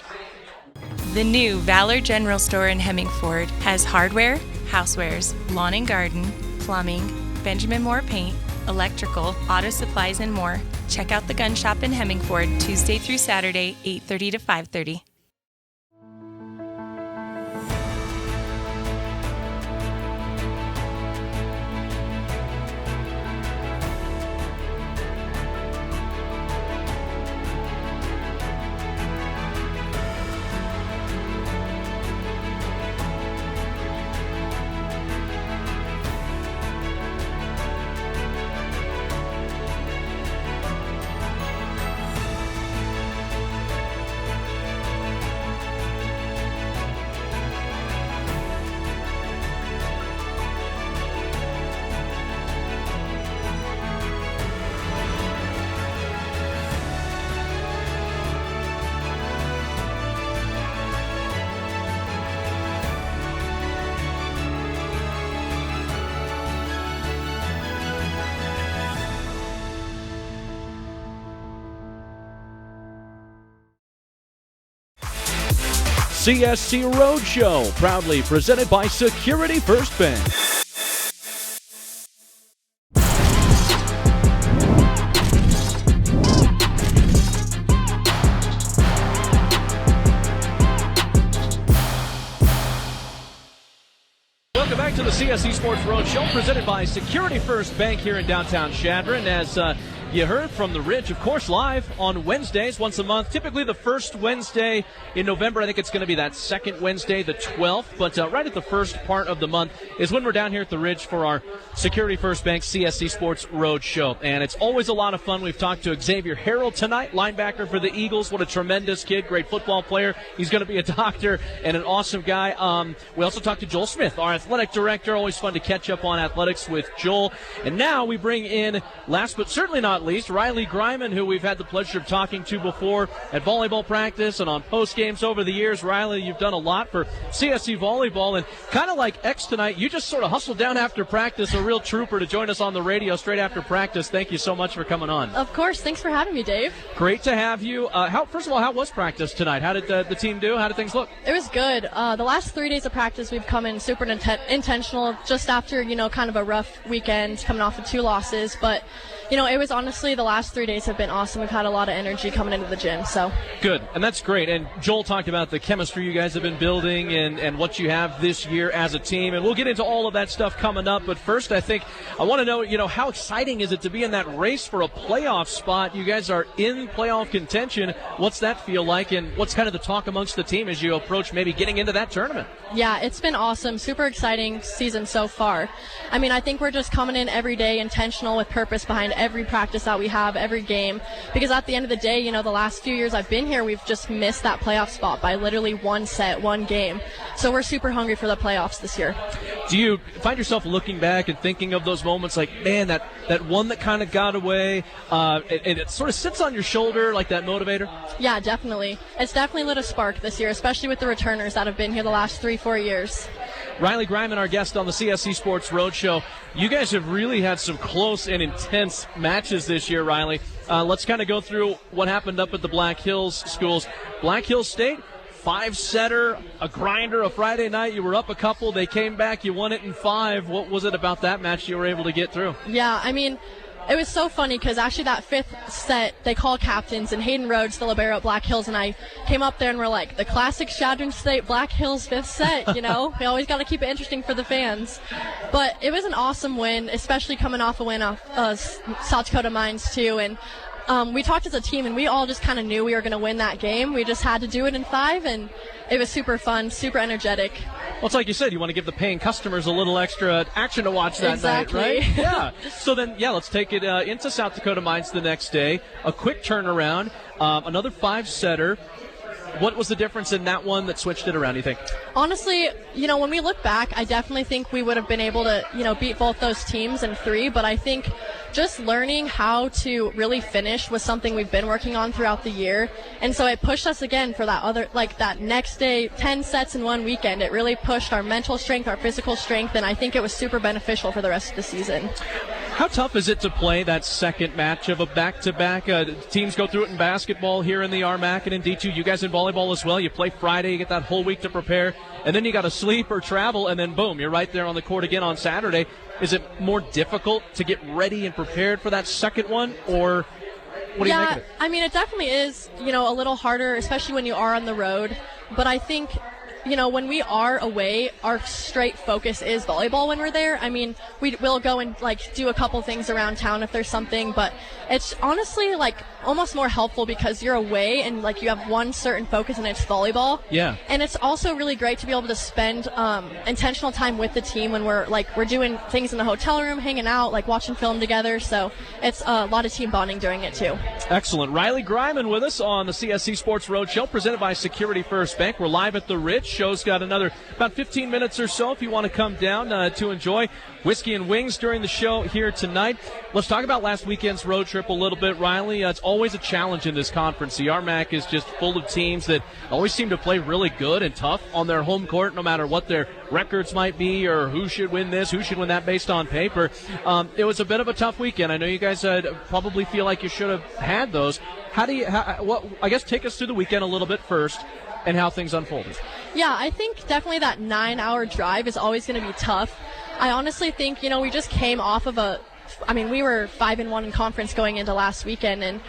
The new Valor General Store in Hemmingford has hardware, housewares, lawn and garden, plumbing, Benjamin Moore paint, electrical, auto supplies, and more. Check out the gun shop in Hemmingford Tuesday through Saturday, 8:30 to 5:30. CSC RoadShow, proudly presented by Security First Bank. Welcome back to the CSC Sports Roadshow, presented by Security First Bank here in downtown Chadron. As You heard from the Ridge, of course, live on Wednesdays once a month. Typically the first Wednesday in November. I think it's going to be that second Wednesday, the 12th. But right at the first part of the month is when we're down here at the Ridge for our Security First Bank CSC Sports Roadshow. And it's always a lot of fun. We've talked to Xavier Harrell tonight, linebacker for the Eagles. What a tremendous kid, great football player. He's going to be a doctor and an awesome guy. We also talked to Joel Smith, our athletic director. Always fun to catch up on athletics with Joel. And now we bring in, last but certainly not least, Riley Griman, who we've had the pleasure of talking to before at volleyball practice and on post games over the years. Riley, you've done a lot for CSC volleyball, and kind of like X tonight, you just sort of hustled down after practice, a real trooper to join us on the radio straight after practice. Thank you so much for coming on. Of course. Thanks for having me, Dave. Great to have you. First of all, how was practice tonight? How did the team do? How did things look? It was good. The last 3 days of practice, we've come in super intentional just after, kind of a rough weekend coming off of 2 losses, but it was honestly, the last 3 days have been awesome. We've had a lot of energy coming into the gym, so. Good, and that's great. And Joel talked about the chemistry you guys have been building and what you have this year as a team, and we'll get into all of that stuff coming up. But first, I want to know, how exciting is it to be in that race for a playoff spot? You guys are in playoff contention. What's that feel like, and what's kind of the talk amongst the team as you approach maybe getting into that tournament? Yeah, it's been awesome. Super exciting season so far. I think we're just coming in every day intentional with purpose behind every practice that we have, every game, because at the end of the day, the last few years I've been here, we've just missed that playoff spot by literally one set, one game. So we're super hungry for the playoffs this year. Do you find yourself looking back and thinking of those moments like, man, that one that kind of got away, and it sort of sits on your shoulder like that motivator? Yeah, definitely. It's definitely lit a spark this year, especially with the returners that have been here the last 3-4 years. Riley Griman, our guest on the CSC Sports Roadshow. You guys have really had some close and intense matches this year, Riley. Let's kind of go through what happened up at the Black Hills schools. Black Hills State, 5-setter, a grinder, a Friday night. You were up a couple. They came back. You won it in 5. What was it about that match you were able to get through? Yeah, it was so funny because actually that 5th set, they call captains, and Hayden Rhodes, the libero at Black Hills, and I came up there and we're like, the classic Chadron State Black Hills 5th set, We always got to keep it interesting for the fans. But it was an awesome win, especially coming off a win off South Dakota Mines too. And we talked as a team, and we all just kind of knew we were going to win that game. We just had to do it in 5, and it was super fun, super energetic. Well, it's like you said, you want to give the paying customers a little extra action to watch that exactly. night, right? Yeah. So then, let's take it into South Dakota Mines the next day. A quick turnaround, another 5-setter. What was the difference in that one that switched it around, do you think? Honestly, when we look back, I definitely think we would have been able to, beat both those teams in 3, but I think just learning how to really finish was something we've been working on throughout the year, and so it pushed us again for that next day, 10 sets in one weekend. It really pushed our mental strength, our physical strength, and I think it was super beneficial for the rest of the season. How tough is it to play that second match of a back-to-back? Teams go through it in basketball here in the RMAC and in D2. You guys in volleyball as well. You play Friday, you get that whole week to prepare, and then you got to sleep or travel, and then boom, you're right there on the court again on Saturday. Is it more difficult to get ready and prepared for that second one, or what do you make of it? It definitely is, a little harder, especially when you are on the road. But I think, when we are away, our straight focus is volleyball when we're there. We'll go and, do a couple things around town if there's something, but it's honestly, almost more helpful because you're away and, you have one certain focus, and it's volleyball. Yeah. And it's also really great to be able to spend intentional time with the team when we're doing things in the hotel room, hanging out, watching film together. So it's a lot of team bonding during it, too. Excellent. Riley Griman with us on the CSC Sports Roadshow, presented by Security First Bank. We're live at the Ridge. Show's got another about 15 minutes or so if you want to come down to enjoy whiskey and wings during the show here tonight. Let's talk about last weekend's road trip a little bit, Riley. It's always a challenge in this conference. The RMAC is just full of teams that always seem to play really good and tough on their home court, no matter what their records might be or who should win this, who should win that based on paper. It was a bit of a tough weekend. I know you guys probably feel like you should have had those. I guess take us through the weekend a little bit first and how things unfolded. Yeah, I think definitely that 9-hour drive is always going to be tough. I honestly think, we just came off of we were 5-1 in conference going into last weekend, and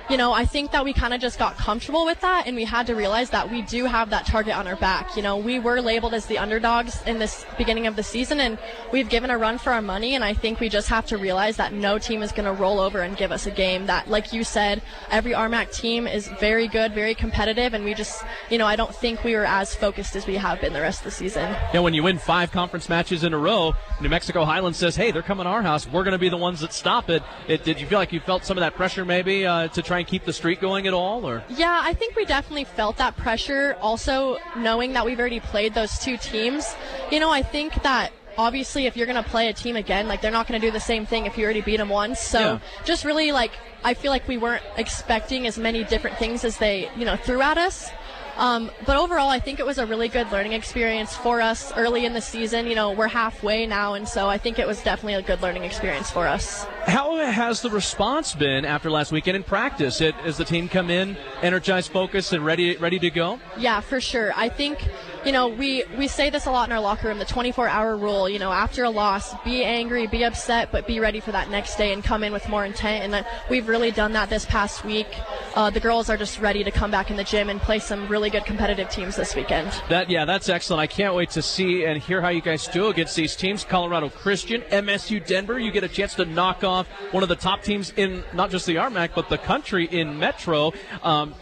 I think that we kind of just got comfortable with that, and we had to realize that we do have that target on our back. We were labeled as the underdogs in this beginning of the season, and we've given a run for our money, and I think we just have to realize that no team is going to roll over and give us a game. That, like you said, every RMAC team is very good, very competitive, and we just, I don't think we were as focused as we have been the rest of the season. Yeah, when you win 5 conference matches in a row, New Mexico Highlands says, hey, they're coming to our house. We're going to be the ones that stop it. Did you feel like you felt some of that pressure maybe to try and keep the streak going at all? Or? Yeah, I think we definitely felt that pressure. Also, knowing that we've already played those 2 teams, I think that obviously if you're going to play a team again, they're not going to do the same thing if you already beat them once. So just really, I feel like we weren't expecting as many different things as they, threw at us. But overall, I think it was a really good learning experience for us early in the season. We're halfway now, and so I think it was definitely a good learning experience for us. How has the response been after last weekend in practice? Has the team come in energized, focused, and ready to go? Yeah, for sure. I think, we say this a lot in our locker room, the 24-hour rule. After a loss, be angry, be upset, but be ready for that next day and come in with more intent. And we've really done that this past week. The girls are just ready to come back in the gym and play some really good competitive teams this weekend. That's excellent. I can't wait to see and hear how you guys do against these teams. Colorado Christian, MSU Denver. You get a chance to knock off one of the top teams in not just the RMAC, but the country in Metro.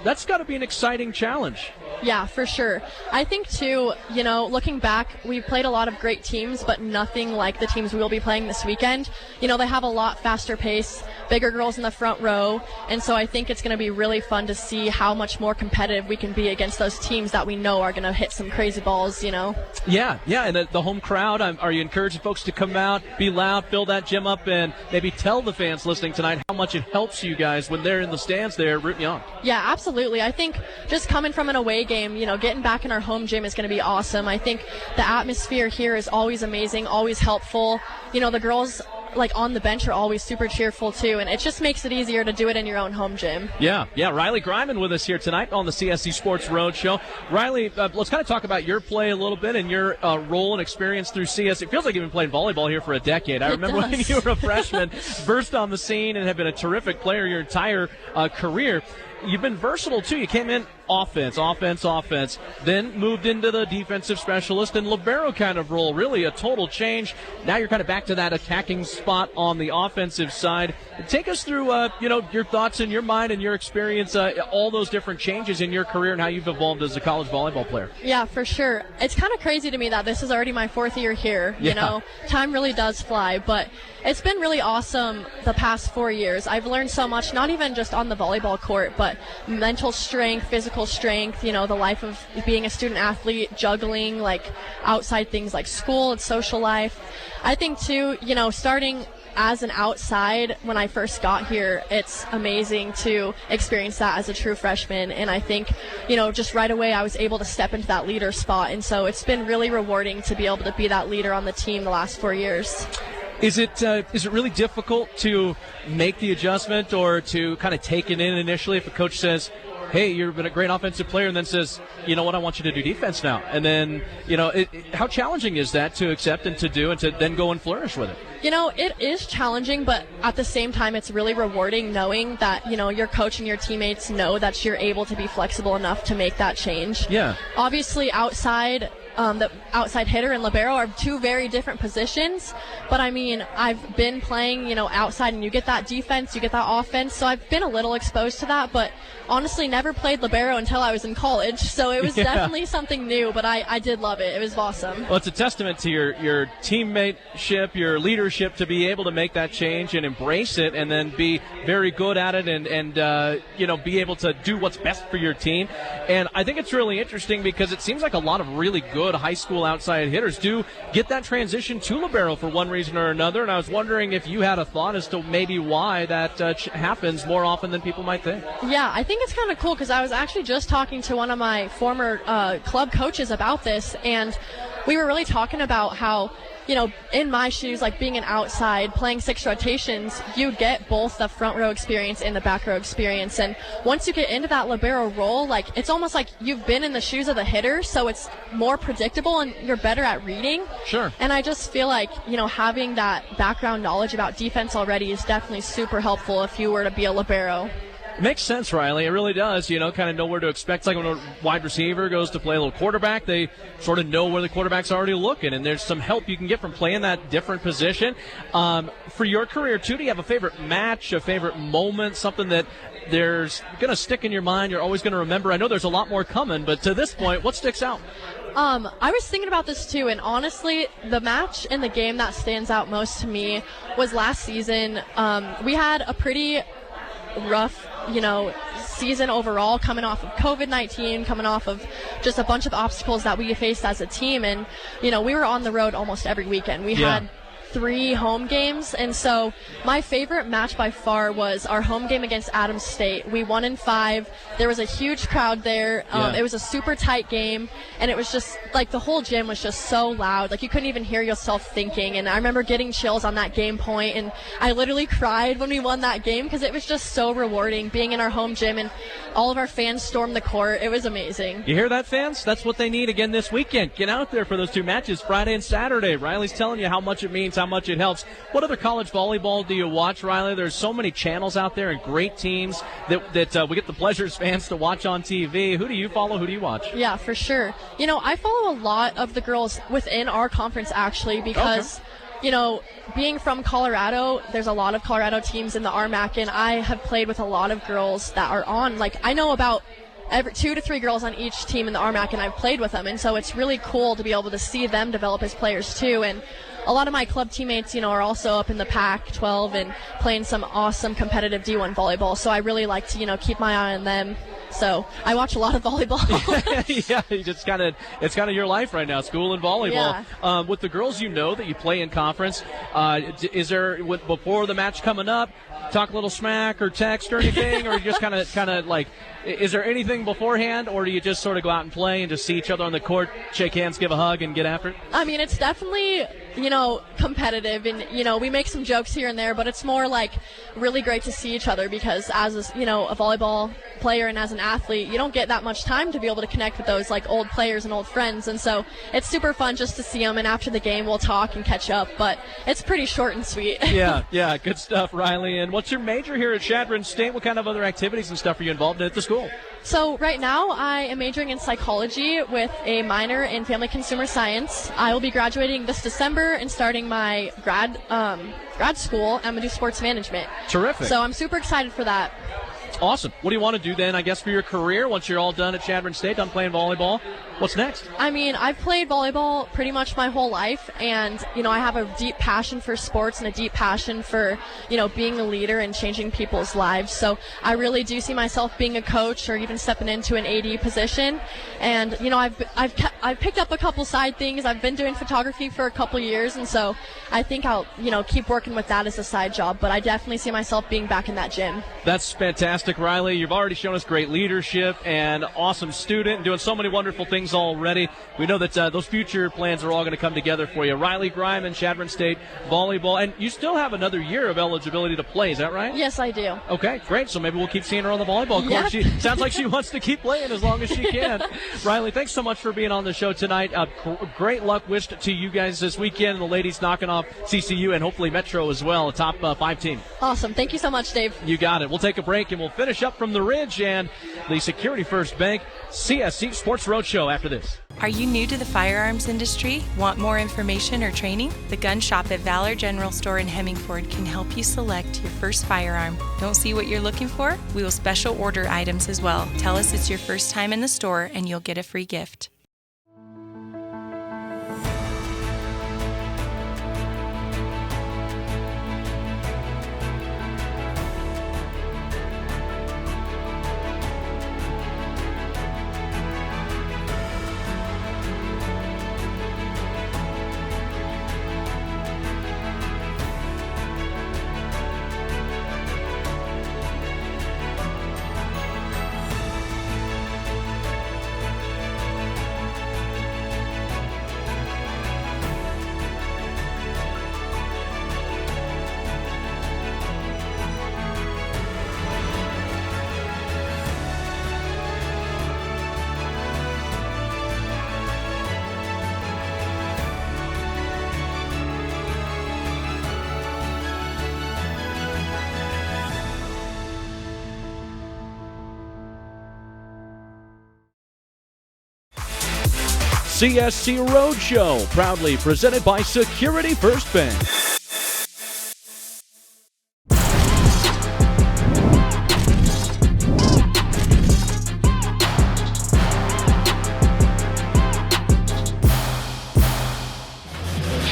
That's got to be an exciting challenge. Yeah, for sure. I think, too, looking back, we've played a lot of great teams, but nothing like the teams we will be playing this weekend. They have a lot faster pace, bigger girls in the front row, and so I think it's going to be really fun to see how much more competitive we can be against those teams that we know are going to hit some crazy balls, Yeah, and the home crowd, are you encouraging folks to come out, be loud, fill that gym up, and maybe tell the fans listening tonight how much it helps you guys when they're in the stands there rooting you on? Yeah, absolutely. I think just coming from an away game, getting back in our home gym is going to be awesome. I think the atmosphere here is always amazing, always helpful. The girls on the bench are always super cheerful too, and it just makes it easier to do it in your own home gym. Yeah. Riley Griman with us here tonight on the CSC Sports Roadshow. Riley, let's kind of talk about your play a little bit and your role and experience through CS. It feels like you've been playing volleyball here for a decade. I remember when you were a freshman, burst on the scene and have been a terrific player your entire career. You've been versatile, too. You came in offense, then moved into the defensive specialist and libero kind of role, really a total change. Now you're kind of back to that attacking spot on the offensive side. Take us through, your thoughts in your mind and your experience, all those different changes in your career and how you've evolved as a college volleyball player. Yeah, for sure. It's kind of crazy to me that this is already my 4th year here. Time really does fly, but it's been really awesome the past 4 years. I've learned so much, not even just on the volleyball court, but mental strength, physical strength, the life of being a student athlete, juggling, outside things like school and social life. I think, too, starting as an outside when I first got here, it's amazing to experience that as a true freshman. And I think, just right away I was able to step into that leader spot. And so it's been really rewarding to be able to be that leader on the team the last 4 years. Is it really difficult to make the adjustment or to kind of take it in initially if a coach says, hey, you've been a great offensive player, and then says, you know what, I want you to do defense now? And then, how challenging is that to accept and to do and to then go and flourish with it? It is challenging, but at the same time, it's really rewarding knowing that, your coach and your teammates know that you're able to be flexible enough to make that change. Yeah. Obviously, the outside hitter and libero are 2 very different positions, but I've been playing, outside, and you get that defense, you get that offense, so I've been a little exposed to that, but honestly never played libero until I was in college, so it was definitely something new, but I did love it. It was awesome. Well, it's a testament to your teammateship, your leadership to be able to make that change and embrace it and then be very good at it and be able to do what's best for your team. And I think it's really interesting because it seems like a lot of really good high school outside hitters do get that transition to libero for one reason or another, and I was wondering if you had a thought as to maybe why that happens more often than people might think. Yeah, I think it's kind of cool because I was actually just talking to one of my former club coaches about this, and we were really talking about how, in my shoes, being an outside, playing 6 rotations, you get both the front row experience and the back row experience. And once you get into that libero role, it's almost like you've been in the shoes of the hitter, so it's more predictable and you're better at reading. Sure. And I just feel like, having that background knowledge about defense already is definitely super helpful if you were to be a libero. Makes sense, Riley. It really does. Kind of know where to expect. It's like when a wide receiver goes to play a little quarterback, they sort of know where the quarterback's already looking, and there's some help you can get from playing that different position. For your career, too, do you have a favorite match, a favorite moment, something that there's going to stick in your mind, you're always going to remember? I know there's a lot more coming, but to this point, what sticks out? I was thinking about this too, and honestly, the match and the game that stands out most to me was last season. We had a pretty rough, season overall, coming off of COVID-19, coming off of just a bunch of obstacles that we faced as a team, and we were on the road almost every weekend. We had 3 home games, and so my favorite match by far was our home game against Adams State. We won in 5. There was a huge crowd there. It was a super tight game, and it was just like the whole gym was just so loud, like you couldn't even hear yourself thinking. And I remember getting chills on that game point, and I literally cried when we won that game because it was just so rewarding being in our home gym and all of our fans stormed the court. It was amazing. You hear that, fans? That's what they need again this weekend. Get out there for those 2 matches, Friday and Saturday. Riley's telling you how much it means, how much it helps. What other college volleyball do you watch, Riley? There's so many channels out there and great teams that we get the pleasure as fans to watch on TV. Who do you follow? Who do you watch? Yeah, for sure. I follow a lot of the girls within our conference, actually, because being from Colorado, there's a lot of Colorado teams in the RMAC, and I have played with a lot of girls that are on, I know about 2 to 3 girls on each team in the RMAC, and I've played with them, and so it's really cool to be able to see them develop as players too. And a lot of my club teammates, are also up in the Pac-12 and playing some awesome competitive D1 volleyball, so I really like to, keep my eye on them. So I watch a lot of volleyball. Yeah, it's kind of your life right now, school and volleyball. Yeah. With the girls that you play in conference, is there, before the match coming up, talk a little smack or text or anything, or just kind of like, is there anything beforehand, or do you just sort of go out and play and just see each other on the court, shake hands, give a hug, and get after it? I mean, it's definitely, competitive, and, we make some jokes here and there, but it's more like really great to see each other because as, a volleyball player and as an athlete, you don't get that much time to be able to connect with those old players and old friends, and so it's super fun just to see them, and after the game we'll talk and catch up, but it's pretty short and sweet. Yeah, good stuff, Riley. And what's your major here at Chadron State? What kind of other activities and stuff are you involved in at the school? So right now I am majoring in psychology with a minor in family consumer science. I will be graduating this December and starting my grad school. I'm going to do sports management. Terrific. So I'm super excited for that. Awesome. What do you want to do then, I guess, for your career once you're all done at Chadron State, done playing volleyball? What's next? I mean, I've played volleyball pretty much my whole life, and, I have a deep passion for sports and a deep passion for, being a leader and changing people's lives. So I really do see myself being a coach or even stepping into an AD position. And, I've picked up a couple side things. I've been doing photography for a couple years, and so I think I'll, keep working with that as a side job. But I definitely see myself being back in that gym. That's fantastic, Riley. You've already shown us great leadership and awesome student and doing so many wonderful things already. We know that those future plans are all going to come together for you. Riley Griman, Chadron State volleyball, and you still have another year of eligibility to play. Is that right? Yes, I do. Okay, great. So maybe we'll keep seeing her on the volleyball court. Yep. She sounds like she wants to keep playing as long as she can. Riley, thanks so much for being on the show tonight. Great luck wished to you guys this weekend. The ladies knocking off CCU and hopefully Metro as well, a top 5 team. Awesome. Thank you so much, Dave. You got it. We'll take a break and we'll finish up from the Ridge and the Security First Bank CSC Sports Roadshow after this. Are you new to the firearms industry? Want more information or training? The gun shop at Valor General Store in Hemingford can help you select your first firearm. Don't see what you're looking for? We will special order items as well. Tell us it's your first time in the store and you'll get a free gift. CSC RoadShow, proudly presented by Security First Bank.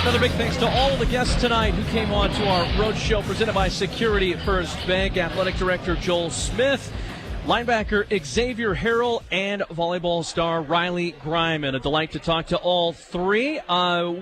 Another big thanks to all of the guests tonight who came on to our road show presented by Security First Bank. Athletic Director Joel Smith, linebacker Xavier Harrell, and volleyball star Riley Griman. A delight to talk to all three.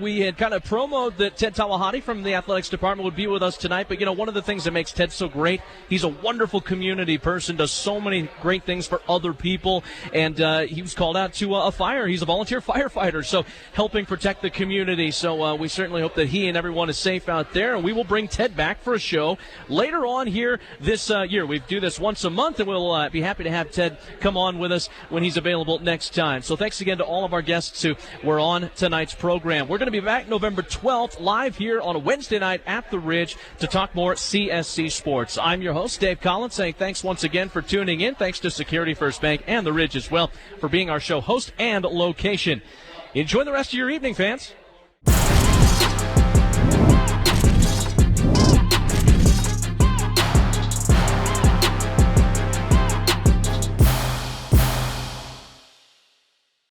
We had kind of promoted that Ted Talahati from the athletics department would be with us tonight, but one of the things that makes Ted so great, he's a wonderful community person, does so many great things for other people, and he was called out to a fire. He's a volunteer firefighter, so helping protect the community. So we certainly hope that he and everyone is safe out there, and we will bring Ted back for a show later on here this year. We do this once a month, and we'll be happy to have Ted come on with us when he's available next time. So thanks again to all of our guests who were on tonight's program. We're going to be back November 12th live here on a Wednesday night at the Ridge to talk more CSC sports. I'm your host, Dave Collins, saying thanks once again for tuning in. Thanks to Security First Bank and the Ridge as well for being our show host and location. Enjoy the rest of your evening, fans.